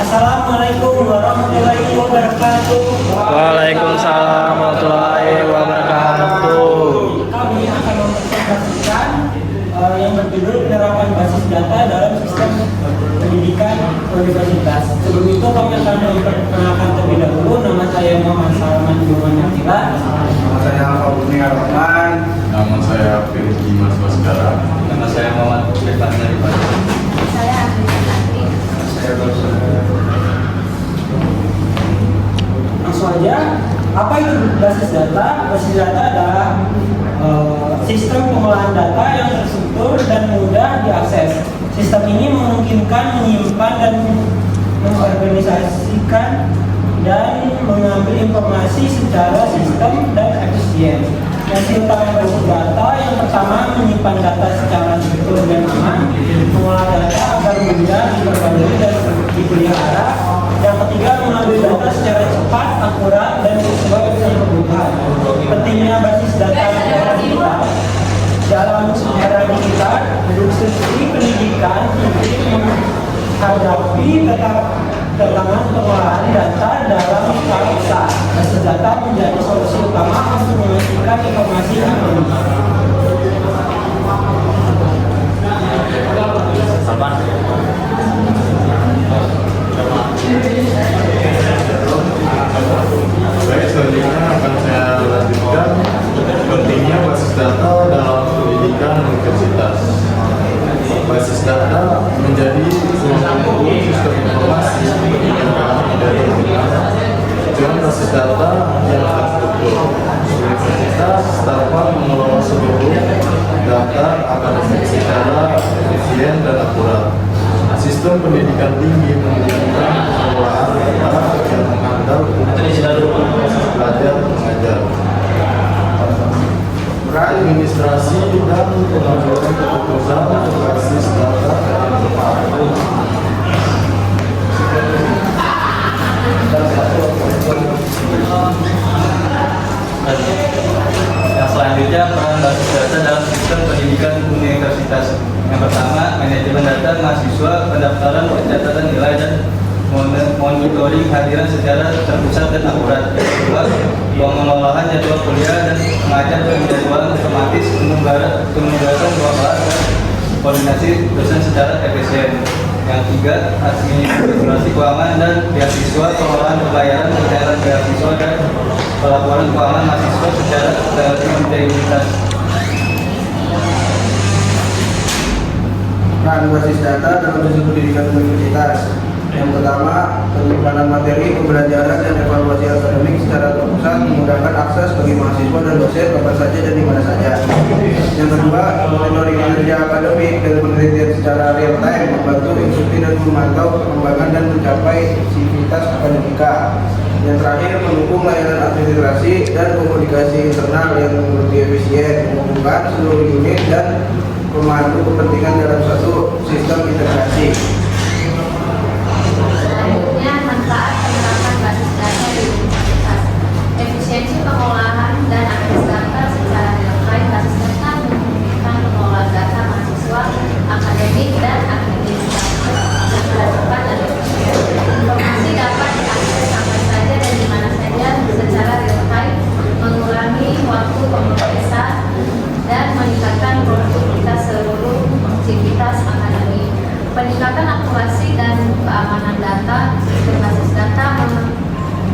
Assalamualaikum warahmatullahi wabarakatuh. Waalaikumsalam warahmatullahi wabarakatuh. Kami akan mempresentasikan yang berjudul penerapan basis data dalam sistem pendidikan universitas. Sebelum itu kami akan memperkenalkan terlebih dahulu. Nama saya Muhammad Salman Juman Yatila. Nama saya Fauzul Rahman. Nama saya Firji Mas Baskara. Nama saya Muhammad Firman dari Bandung. Saya Andri Santri. Saya Dosen. Langsung aja, apa itu basis data? Basis data adalah sistem pengolahan data yang terstruktur dan mudah diakses. Sistem ini memungkinkan menyimpan dan mengorganisasikan dan mengambil informasi secara sistem dan efisien. Fungsi utama basis data yang pertama menyimpan data secara struktur dan aman, mengolah data agar mudah diperbarui dan dipelihara. Yang ketiga, mengambil data secara cepat, akurat, dan sesuai dengan kebutuhan. Pentingnya basis data di era digital. Dalam era digital, institusi pendidikan penting menghadapi tantangan pengolahan data dalam skala besar. Basis data menjadi solusi utama untuk memastikan informasi aman. Baik, selanjutnya akan saya lanjutkan pentingnya basis data dalam pendidikan universitas. Basis data menjadi suatu sistem informasi pendidikan dari tujuan basis data yang terstruktur. Universitas dapat mengelola seluruh data akademik secara efisien dan akurat. Sistem pendidikan tinggi membutuhkan pengelolaan data yang mengandalkan proses belajar mengajar, administrasi dan pengambilan keputusan berbasis data yang tepat. Yang selanjutnya, peran basis data dalam sistem pendidikan universitas. Yang pertama, manajemen data mahasiswa, pendaftaran, pencatatan nilai, dan monitoring hadiran secara terpusat dan akurat. Yang kedua, pengelolaan jadwal kuliah dan mengajar penjadwalan otomatis, penunggakan dua kelas, dan koordinasi dosen secara efisien. Yang tiga, administrasi keuangan dan beasiswa, pengelolaan pembayaran pencairan beasiswa, dan pelaporan keuangan mahasiswa secara terintegritas. Peran basis data dalam sistem pendidikan universitas. Yang pertama, penyimpanan materi, pembelajaran, dan evaluasi akademik secara terpusat memudahkan akses bagi mahasiswa dan dosen kapan saja dan di mana saja. Yang kedua, monitoring kinerja akademik dan penelitian secara real time membantu institusi dan memantau perkembangan dan mencapai sivitas akademika. Yang terakhir, mendukung layanan administrasi dan komunikasi internal yang lebih efisien, menghubungkan seluruh unit dan memandu kepentingan dalam satu sistem integrasi. Selanjutnya, manfaat penerapan basis data di universitas. Efisiensi pengolahan dan akses data secara real-time. Basis data memungkinkan pengelolaan data mahasiswa, akademik, dan administratif secara cepat dan efisien. Informasi dapat diakses kapan saja dan di mana saja secara real-time, mengurangi waktu pemrosesan dan meningkatkan produktivitas seluruh aktivitas akademik. Peningkatan akurasi dan keamanan data. Sistem basis data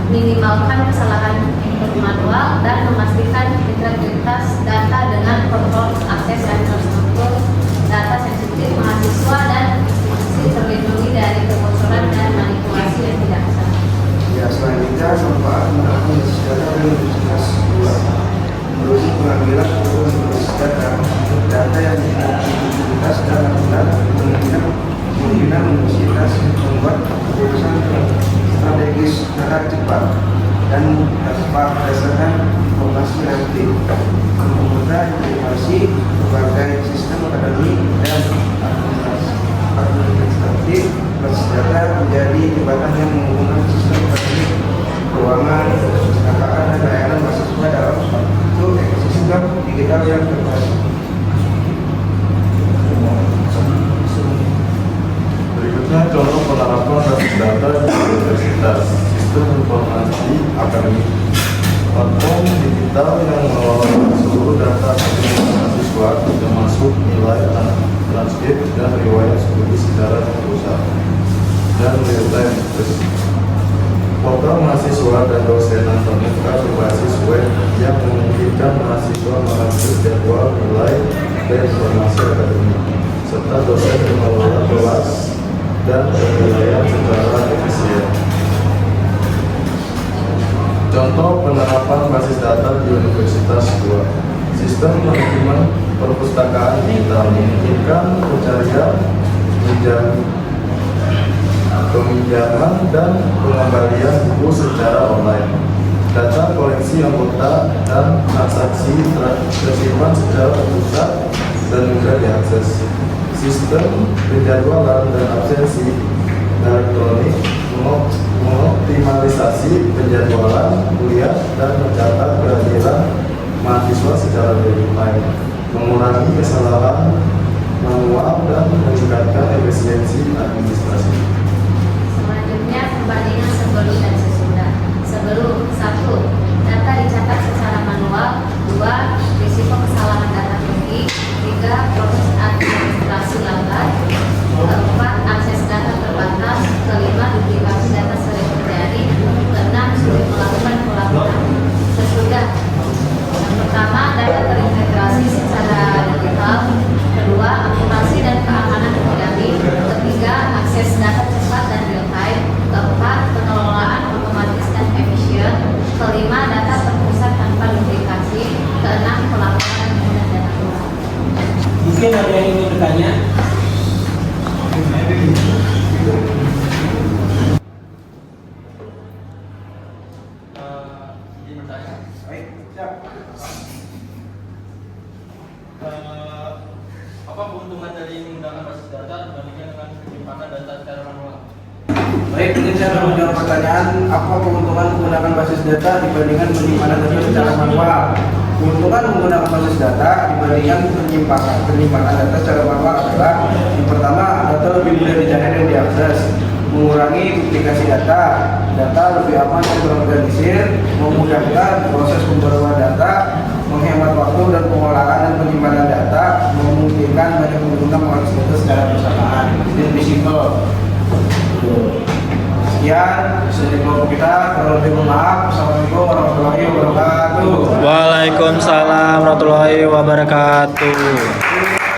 meminimalkan kesalahan input manual dan memastikan integritas data dengan kontrol akses yang terstruktur, data sensitif mahasiswa, dan institusi terlindungi dari kebocoran dan manipulasi yang tidak sah. Ya, selanjutnya manfaat menerapkan basis data di universitas 2. Melalui pengambilan keputusan berbasis data yang berintegritas dan akurat, kemungkinan universitas membuat keputusan strategis secara cepat dan tepat berdasarkan informasi relatif, mempermudah integrasi berbagai sistem akademik dan administratif. Basis data menjadi jembatan yang menghubungkan sistem akademik, keuangan, perpustakaan, dan layanan mahasiswa dalam suatu ekosistem digital yang terbaik. Berikutnya contoh penerapan basis data di universitas, sistem informasi akademik, platform digital yang mengelola seluruh data akademik mahasiswa termasuk nilai, transkrip, dan riwayat studi secara terpusat dan real-time test. Portal mahasiswa dan dosenan terbuka berbasis web yang memungkinkan mahasiswa mengakses jadwal, nilai, dan informasi akademik, serta dosen mengelola kelas dan penilaian secara efisien. Contoh penerapan basis data di Universitas 2. Sistem manajemen perpustakaan digital memungkinkan pencarian, peminjaman, dan pengembalian buku secara online. Data koleksi anggota dan transaksi tersimpan secara terpusat dan mudah diakses. Sistem penjadwalan dan absensi elektronik mengoptimalisasi penjadwalan kuliah dan mencatat kehadiran mahasiswa secara real-time, mengurangi kesalahan manual dan meningkatkan efisiensi administrasi. Selanjutnya, perbandingan sebelum dan sesudah. Sebelum, 1. Data dicatat secara manual. 2. Risiko kesalahan data tinggi. 3. Proses administrasi lambat. 4. Akses data terbatas. 5. Duplikasi data sering terjadi. 6. Sulit melakukan pelaporan. Sesudah. Yang pertama, data terintegrasi secara digital. Kedua, akurasi dan keamanan terjamin. Ketiga, akses data cepat dan real time. Keempat, pengelolaan otomatis dan efisien. Kelima, data terpusat tanpa duplikasi. Keenam, pelaporan dan data keluar. Mungkin ada yang ingin bertanya? Izin bertanya. Baik, siap. Apa keuntungan dari menggunakan basis data dibandingkan dengan penyimpanan data secara manual? Baik, mungkin saya akan menjawab pertanyaan apa keuntungan menggunakan basis data dibandingkan penyimpanan data secara manual. Keuntungan menggunakan basis data dibandingkan penyimpanan data secara manual adalah yang pertama, data lebih mudah dicari dan diakses, mengurangi duplikasi data lebih aman dan terorganisir, memudahkan proses pembaruan data, menghemat waktu dan pengolahan dan penyimpanan data, memungkinkan banyak pengguna mengakses data secara bersamaan. Jadi lebih simpel. Sekian, dari kelompok kita. Kalau lebih mohon maaf. Assalamualaikum warahmatullahi wabarakatuh. Waalaikumsalam warahmatullahi wabarakatuh.